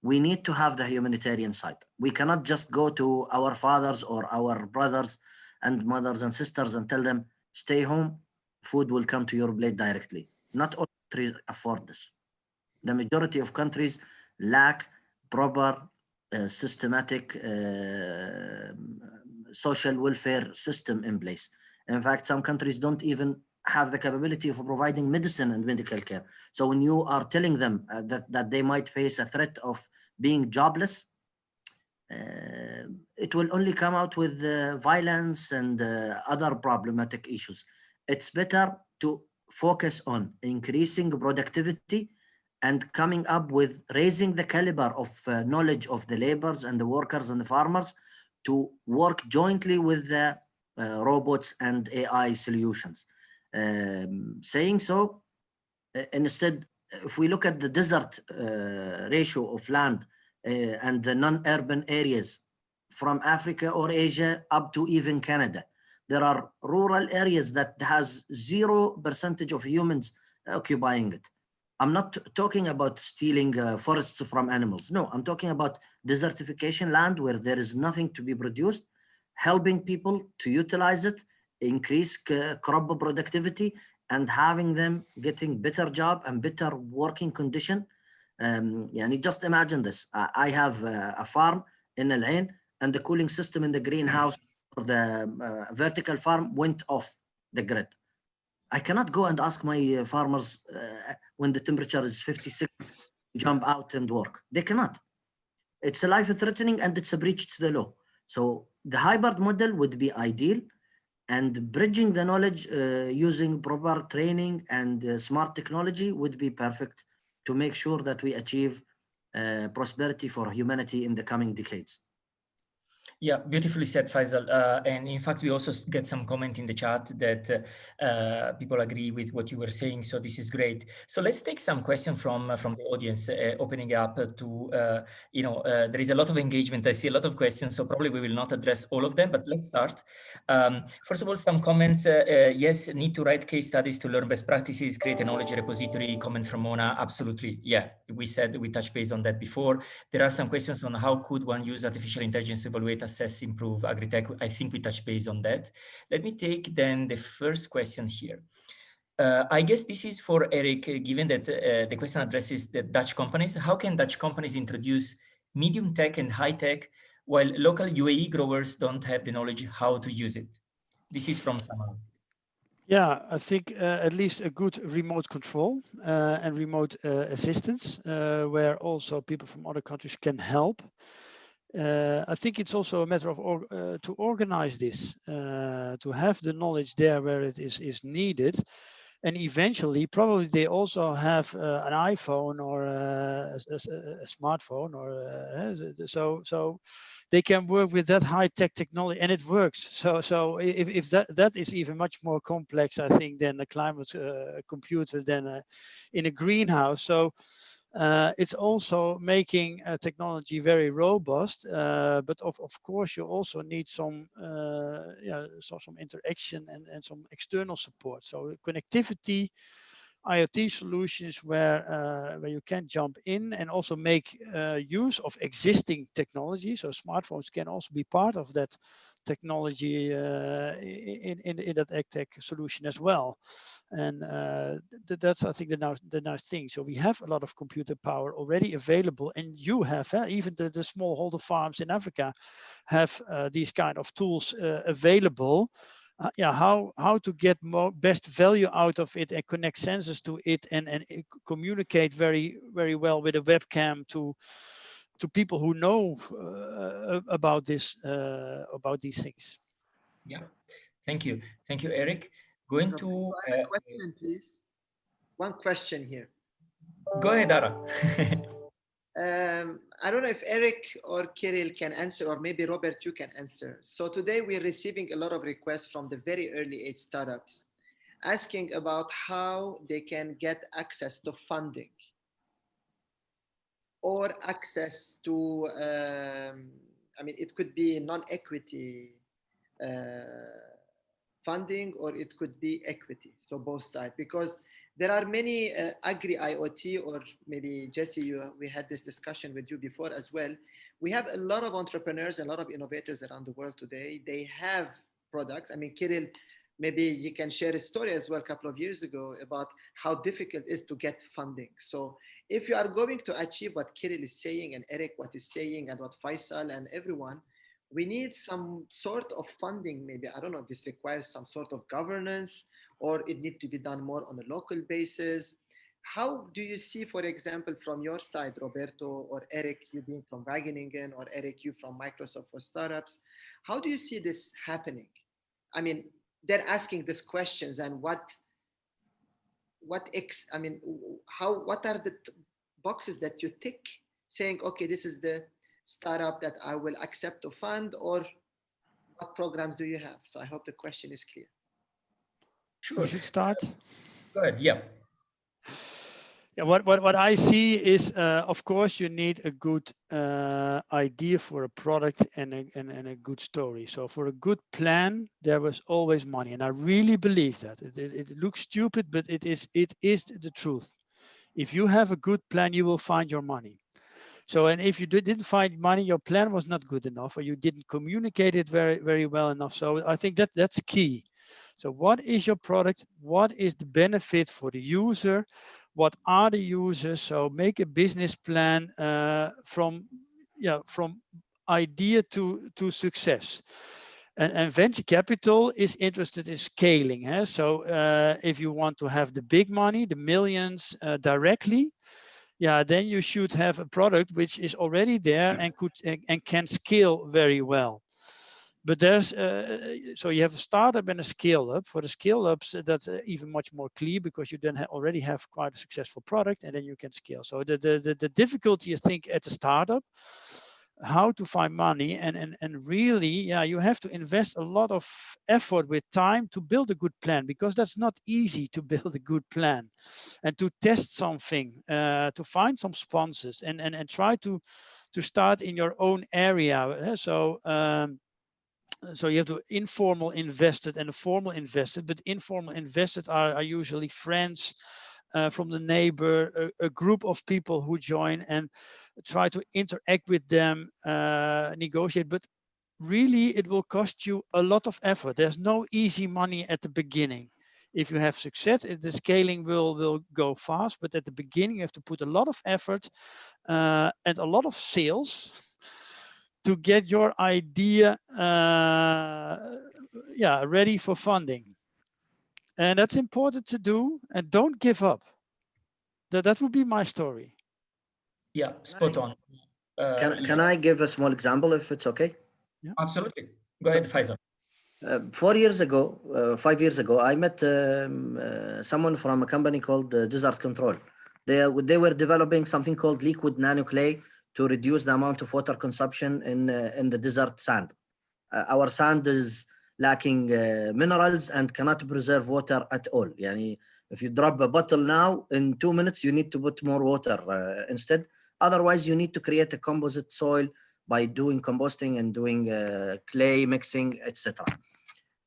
We need to have the humanitarian side. We cannot just go to our fathers or our brothers and mothers and sisters and tell them, stay home, food will come to your plate directly. Not all countries afford this. The majority of countries lack proper systematic social welfare system in place. In fact, some countries don't even have the capability of providing medicine and medical care. So when you are telling them that they might face a threat of being jobless, it will only come out with violence and other problematic issues. It's better to focus on increasing productivity and coming up with raising the caliber of knowledge of the laborers and the workers and the farmers to work jointly with the robots and AI solutions. Saying so, instead, if we look at the desert ratio of land and the non-urban areas from Africa or Asia up to even Canada, there are rural areas that has 0% of humans occupying it. I'm not talking about stealing forests from animals. No, I'm talking about desertification land where there is nothing to be produced, helping people to utilize it, increase crop productivity, and having them getting better job and better working condition. Just imagine this. I have a farm in Al Ain, and the cooling system in the greenhouse or the vertical farm went off the grid. I cannot go and ask my farmers when the temperature is 56, jump out and work. They cannot. It's a life-threatening and it's a breach to the law. So the hybrid model would be ideal, and bridging the knowledge using proper training and smart technology would be perfect to make sure that we achieve prosperity for humanity in the coming decades. Yeah, beautifully said, Faisal. And in fact, we also get some comment in the chat that people agree with what you were saying. So this is great. So let's take some questions from the audience, opening up to, there is a lot of engagement. I see a lot of questions, so probably we will not address all of them, but let's start. First of all, some comments. Yes, need to write case studies to learn best practices, create a knowledge repository. Comment from Mona. Absolutely. Yeah, we touched base on that before. There are some questions on how could one use artificial intelligence to evaluate, assess, improve AgriTech. I think we touched base on that. Let me take then the first question here. I guess this is for Eric, given that the question addresses the Dutch companies. How can Dutch companies introduce medium tech and high tech while local UAE growers don't have the knowledge how to use it? This is from Samal. Yeah, I think at least a good remote control and remote assistance, where also people from other countries can help. I think it's also a matter of to organize this, to have the knowledge there where it is needed. And eventually, probably they also have an iPhone or a smartphone, or so they can work with that high-tech technology, and it works. So if that is even much more complex, I think, than a climate computer, than in a greenhouse. So it's also making technology very robust, but of course you also need some interaction and some external support. So connectivity, IoT solutions where you can jump in and also make use of existing technology. So smartphones can also be part of that technology in that AgTech solution as well. And that's, I think, the nice thing. So we have a lot of computer power already available, and you have even the smallholder farms in Africa have these kind of tools available. How to get best value out of it and connect sensors to it and communicate very, very well with a webcam to people who know about these things. Yeah, thank you, Eric. Going to question, please. One question here. Go ahead, Ara. I don't know if Eric or Kirill can answer, or maybe Robert, you can answer. So today we're receiving a lot of requests from the very early age startups asking about how they can get access to funding or access to, I mean, it could be non-equity funding, or it could be equity. So both sides, because there are many agri-IoT, or maybe Jesse, we had this discussion with you before as well. We have a lot of entrepreneurs, a lot of innovators around the world today. They have products. I mean, Kirill, maybe you can share a story as well a couple of years ago about how difficult it is to get funding. So if you are going to achieve what Kirill is saying and Eric what is saying and what Faisal and everyone, we need some sort of funding. Maybe, I don't know, this requires some sort of governance, or it needs to be done more on a local basis. How do you see, for example, from your side, Roberto, or Eric, you being from Wageningen, or Eric, you from Microsoft for Startups, how do you see this happening? I mean, they're asking these questions, and what are the boxes that you tick saying, okay, this is the startup that I will accept to fund, or what programs do you have? So I hope the question is clear. Sure. We should start. Go ahead. Yeah. Yeah, what I see is, of course, you need a good idea for a product and a good story. So for a good plan, there was always money, and I really believe that. It looks stupid, but it is the truth. If you have a good plan, you will find your money. So, and if you didn't find money, your plan was not good enough, or you didn't communicate it very well enough. So I think that's key. So what is your product? What is the benefit for the user? What are the users? So make a business plan from idea to success. And venture capital is interested in scaling. So if you want to have the big money, the millions directly, then you should have a product which is already there and can scale very well. But there's so you have a startup and a scale up. For the scale ups, that's even much more clear, because you then already have quite a successful product, and then you can scale. So the difficulty, I think, at the startup, how to find money, and really, you have to invest a lot of effort with time to build a good plan, because that's not easy to build a good plan, and to test something, to find some sponsors, and try to start in your own area. So you have to informal invested and a formal invested, but informal invested are usually friends from the neighbor, a group of people who join and try to interact with them, negotiate. But really, it will cost you a lot of effort. There's no easy money at the beginning. If you have success, the scaling will go fast, but at the beginning, you have to put a lot of effort and a lot of sales to get your idea ready for funding. And that's important to do, and don't give up. That would be my story. Yeah, spot on. Can I give a small example, if it's okay? Yeah. Absolutely. Go ahead, Faisal. 4 years ago, 5 years ago, I met someone from a company called Desert Control. They were developing something called liquid nanoclay to reduce the amount of water consumption in the desert sand. Our sand is lacking minerals and cannot preserve water at all. Yani, if you drop a bottle now, in 2 minutes, you need to put more water instead. Otherwise, you need to create a composite soil by doing composting and doing clay mixing, etc.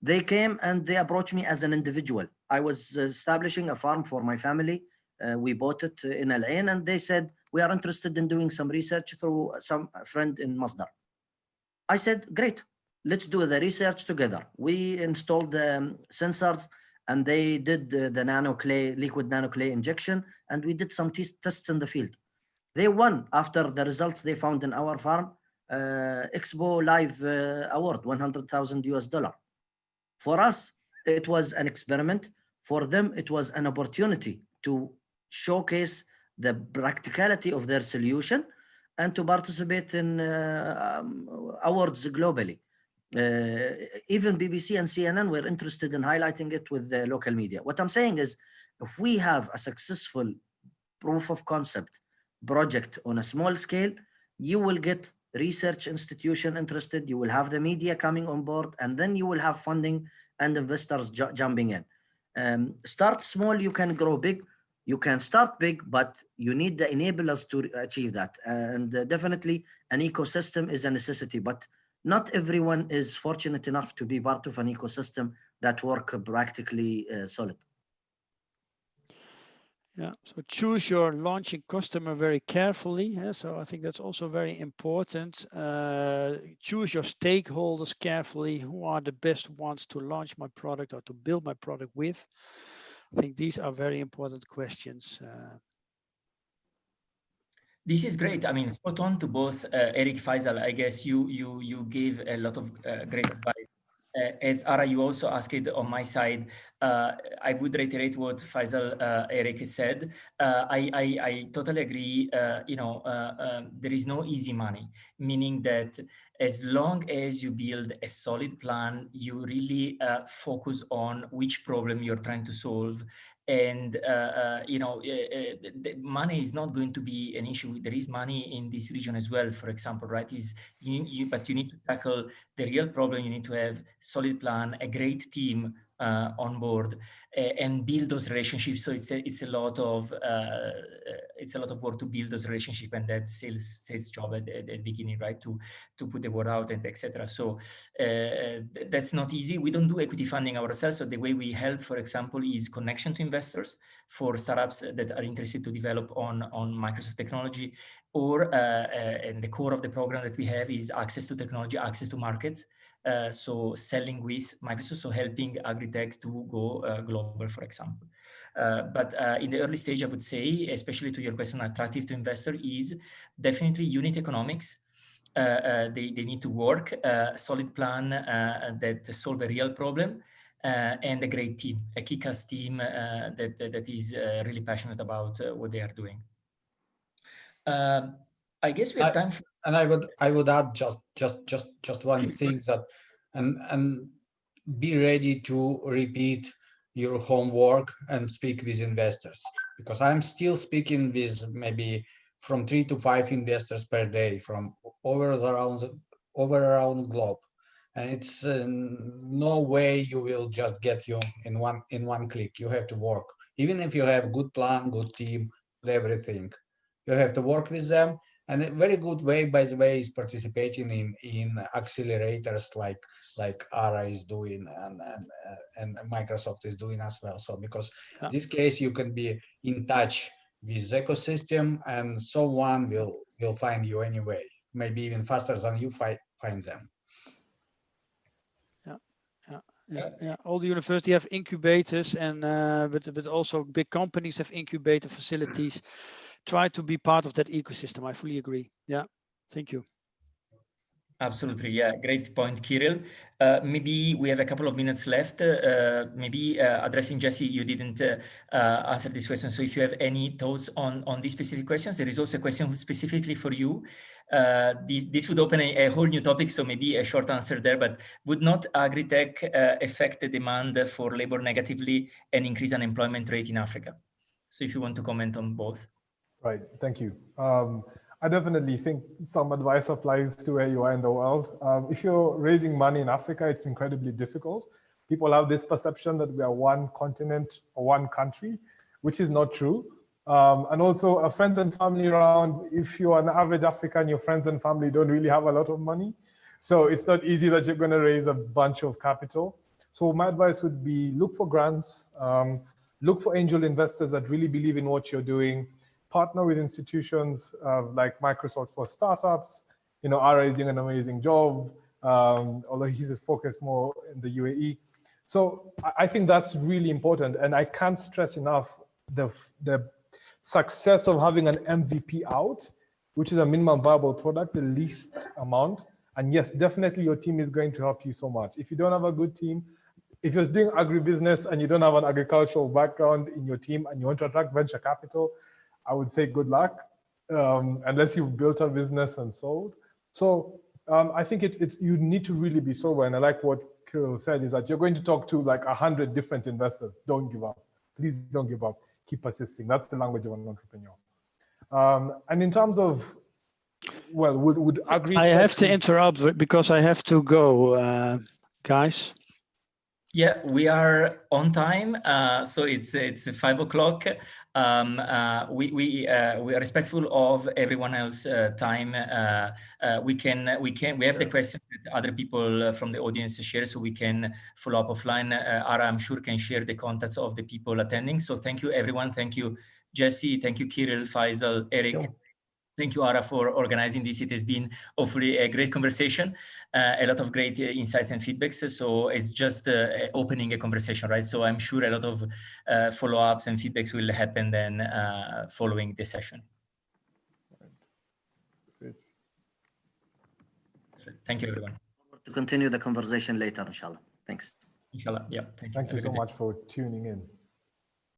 They came and they approached me as an individual. I was establishing a farm for my family. We bought it in Al Ain, and they said, we are interested in doing some research through some friend in Masdar. I said, great, let's do the research together. We installed the sensors, and they did the liquid nanoclay injection, and we did some tests in the field. They won after the results they found in our farm, Expo Live Award, $100,000. For us, it was an experiment. For them, it was an opportunity to showcase the practicality of their solution and to participate in awards globally. Even BBC and CNN were interested in highlighting it with the local media. What I'm saying is, if we have a successful proof of concept project on a small scale, you will get research institution interested, you will have the media coming on board, and then you will have funding and investors jumping in. Start small, you can grow big. You can start big, but you need the enablers to achieve that. And definitely an ecosystem is a necessity, but not everyone is fortunate enough to be part of an ecosystem that work practically solid. Yeah, so choose your launching customer very carefully. Yeah? So I think that's also very important. Choose your stakeholders carefully. Who are the best ones to launch my product or to build my product with? I think these are very important questions. This is great. I mean, spot on to both Eric, Faisal. I guess you gave a lot of great advice. As Ara, you also asked it on my side, I would reiterate what Faisal, Eric said. I totally agree. There is no easy money, meaning that as long as you build a solid plan, you really focus on which problem you're trying to solve. And the money is not going to be an issue. There is money in this region as well, for example, right? But you need to tackle the real problem. You need to have solid plan, a great team on board, and build those relationships. So it's a lot of work to build those relationships, and that sales job at the beginning, right? To put the word out and etc. So that's not easy. We don't do equity funding ourselves. So the way we help, for example, is connection to investors for startups that are interested to develop on Microsoft technology, or and the core of the program that we have is access to technology, access to markets. So selling with Microsoft, so helping AgriTech to go global, for example. But in the early stage, I would say, especially to your question, attractive to investor is definitely unit economics. They need to work, a solid plan that solve a real problem, and a great team, a kick-ass team that is really passionate about what they are doing. I guess we have time for... And I would add just one thing, that and be ready to repeat your homework and speak with investors, because I'm still speaking with maybe from 3 to 5 investors per day from over around globe, and it's no way you will just get you in one click. You have to work, even if you have good plan, good team, everything. You have to work with them. And a very good way, by the way, is participating in accelerators like ARA is doing and Microsoft is doing as well. So because in this case you can be in touch with ecosystem, and someone will find you anyway, maybe even faster than you find them. Yeah. All the universities have incubators, and but also big companies have incubator facilities. Try to be part of that ecosystem. I fully agree. Yeah, thank you. Absolutely, yeah, great point, Kirill. Maybe we have a couple of minutes left. Maybe addressing Jesse, you didn't answer this question. So if you have any thoughts on these specific questions, there is also a question specifically for you. This would open a whole new topic, so maybe a short answer there, but would not AgriTech affect the demand for labor negatively and increase unemployment rate in Africa? So if you want to comment on both. Right, thank you. I definitely think some advice applies to where you are in the world. If you're raising money in Africa, it's incredibly difficult. People have this perception that we are one continent or one country, which is not true. And also a friends and family around, if you're an average African, your friends and family don't really have a lot of money. So it's not easy that you're gonna raise a bunch of capital. So my advice would be look for grants, look for angel investors that really believe in what you're doing, partner with institutions like Microsoft for startups. You know, Ara is doing an amazing job, although he's focused more in the UAE. So I think that's really important. And I can't stress enough the success of having an MVP out, which is a minimum viable product, the least amount. And yes, definitely your team is going to help you so much. If you don't have a good team, if you're doing agribusiness and you don't have an agricultural background in your team and you want to attract venture capital, I would say good luck, unless you've built a business and sold. So I think you need to really be sober. And I like what Kirill said, is that you're going to talk to like 100 different investors. Don't give up. Please don't give up. Keep persisting. That's the language of an entrepreneur. And in terms of, well, would AgriTech... I have to interrupt because I have to go, guys. Yeah, we are on time, so it's 5 o'clock. We are respectful of everyone else's time. We have the questions that other people from the audience share, so we can follow up offline. Ara, I'm sure, can share the contacts of the people attending. So thank you, everyone. Thank you, Jesse. Thank you, Kirill, Faisal, Eric. Thank you, Ara, for organizing this. It has been hopefully a great conversation, a lot of great insights and feedbacks. So it's just opening a conversation, right? So I'm sure a lot of follow-ups and feedbacks will happen then following the session. Great. Thank you, everyone. To continue the conversation later, inshallah. Thanks. Inshallah, yeah. Thank you so much for tuning in.